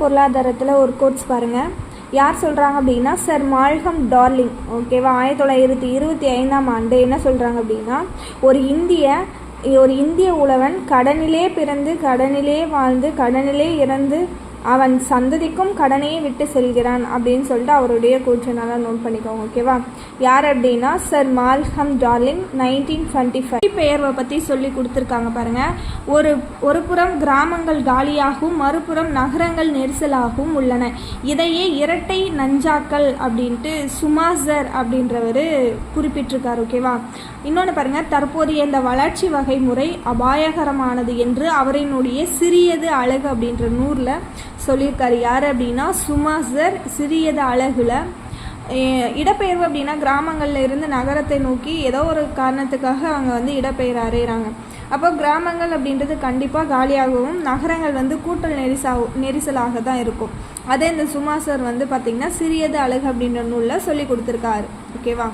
பொருளாதாரத்தில் ஒரு கோட்ஸ் பாருங்கள். யார் சொல்கிறாங்க அப்படின்னா சர் மால்கம் டார்லிங். ஓகேவா? 1925ஆம் ஆண்டு என்ன சொல்கிறாங்க அப்படின்னா, ஒரு இந்திய உழவன் கடனிலே பிறந்து கடனிலே வாழ்ந்து கடனிலே இறந்து அவன் சந்ததிக்கும் கடனையே விட்டு செல்கிறான் அப்படின்னு சொல்லிட்டு அவருடைய கோட்ஸை நல்லா நோட் பண்ணிக்கோங்க. ஓகேவா? யார் அப்படின்னா சர் மால்கம் டார்லிங் 1925. பெயர்வை பற்றி சொல்லி கொடுத்துருக்காங்க பாருங்கள். ஒரு புறம் கிராமங்கள் காலியாகவும் மறுபுறம் நகரங்கள் நெரிசலாகவும் உள்ளன. இதையே இரட்டை நஞ்சாக்கள் அப்படின்ட்டு சுமாசர் அப்படின்றவர் குறிப்பிட்டிருக்கார். ஓகேவா? இன்னொன்று பாருங்கள், தற்போதைய இந்த வளர்ச்சி வகை முறை அபாயகரமானது என்று அவரினுடைய சிறியது அழகு அப்படின்ற நூலில் சொல்லியிருக்காரு. யார் அப்படின்னா சுமாசர் சிறியது அழகுல. இடப்பெயர்வு அப்படின்னா கிராமங்களில் இருந்து நகரத்தை நோக்கி ஏதோ ஒரு காரணத்துக்காக அவங்க இடப்பெயர் அறையிறாங்க. அப்போ கிராமங்கள் அப்படின்றது கண்டிப்பாக காலியாகவும் நகரங்கள் கூட்டல் நெரிசலாக தான் இருக்கும். அதே இந்த சுமாசர் பார்த்திங்கன்னா சிறியது அழகு அப்படின்ற நூலில் சொல்லி கொடுத்துருக்காரு. ஓகேவா?